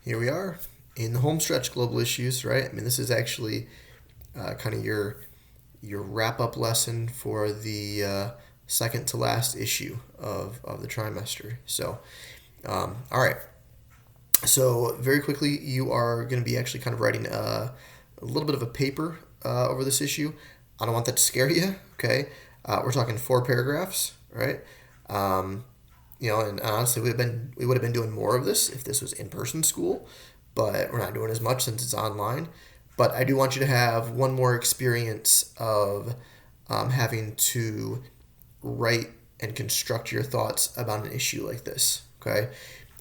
Here we are in the home stretch, global issues, right? I mean, this is actually kind of your wrap up lesson for the second to last issue of the trimester. So, all right. So very quickly, you are going to be actually kind of writing a little bit of a paper over this issue. I don't want that to scare you. Okay, we're talking 4 paragraphs, right? And honestly, we would have been doing more of this if this was in person school, but we're not doing as much since it's online. But I do want you to have one more experience of having to write and construct your thoughts about an issue like this. Okay,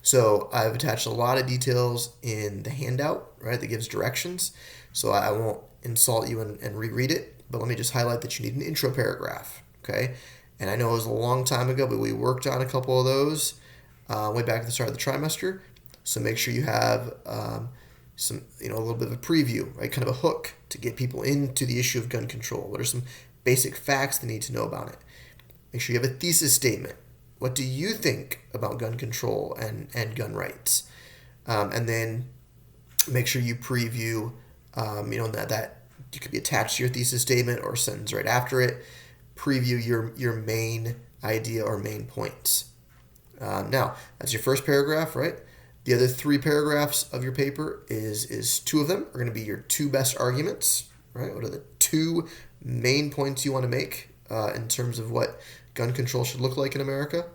so I've attached a lot of details in the handout, right, that gives directions. So I won't insult you and reread it, but let me just highlight that you need an intro paragraph. Okay, and I know it was a long time ago, but we worked on a couple of those way back at the start of the trimester. So make sure you have a little bit of a preview, right? Kind of a hook to get people into the issue of gun control. What are some basic facts they need to know about it? Make sure you have a thesis statement. What do you think about gun control and gun rights? And then make sure you preview, that you could be attached to your thesis statement or a sentence right after it. Preview your main idea or main points. Now, that's your first paragraph, right? The other 3 paragraphs of your paper is 2 of them are going to be your 2 best arguments, right? What are the 2 main points you want to make in terms of what gun control should look like in America?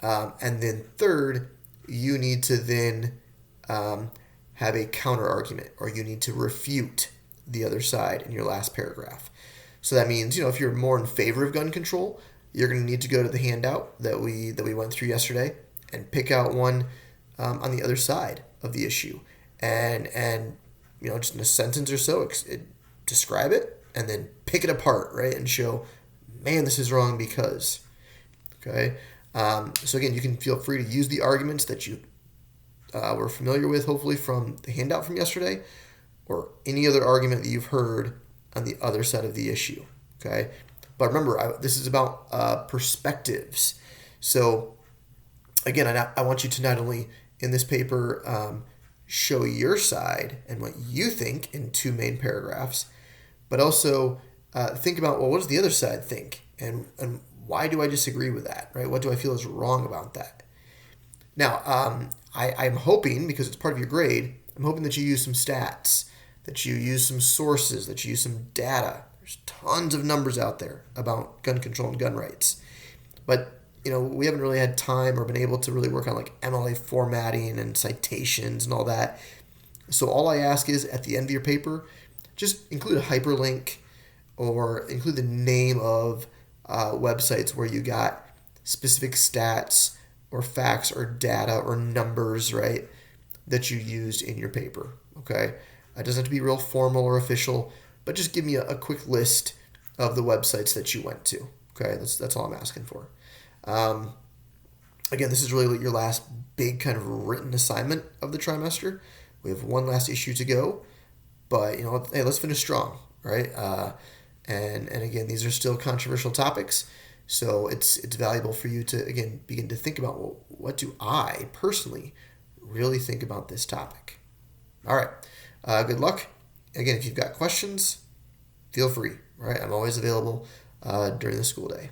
And then third, you need to then have a counter argument, or you need to refute the other side in your last paragraph. So that means, if you're more in favor of gun control, you're going to need to go to the handout that we went through yesterday and pick out one on the other side of the issue, and just in a sentence or so, describe it and then pick it apart, right, and show, man, this is wrong because. Okay, so again, you can feel free to use the arguments that you were familiar with, hopefully from the handout from yesterday, or any other argument that you've heard on the other side of the issue. Okay, but remember, this is about perspectives. So again, I want you to not only in this paper show your side and what you think in 2 main paragraphs, but also think about, well, what does the other side think, and why do I disagree with that, right? What do I feel is wrong about that? Now, I'm hoping, because it's part of your grade, I'm hoping that you use some stats, that you use some sources, that you use some data. There's tons of numbers out there about gun control and gun rights. But, we haven't really had time or been able to really work on like MLA formatting and citations and all that. So all I ask is, at the end of your paper, just include a hyperlink or include the name of websites where you got specific stats or facts or data or numbers, right, that you used in your paper. Okay, it doesn't have to be real formal or official, but just give me a quick list of the websites that you went to. Okay, that's all I'm asking for. Again, this is really your last big kind of written assignment of the trimester. We have one last issue to go, but hey, let's finish strong, right? And again, these are still controversial topics, so it's valuable for you to again begin to think about, well, what do I personally really think about this topic? All right, good luck. Again, if you've got questions, feel free. Right, I'm always available during the school day.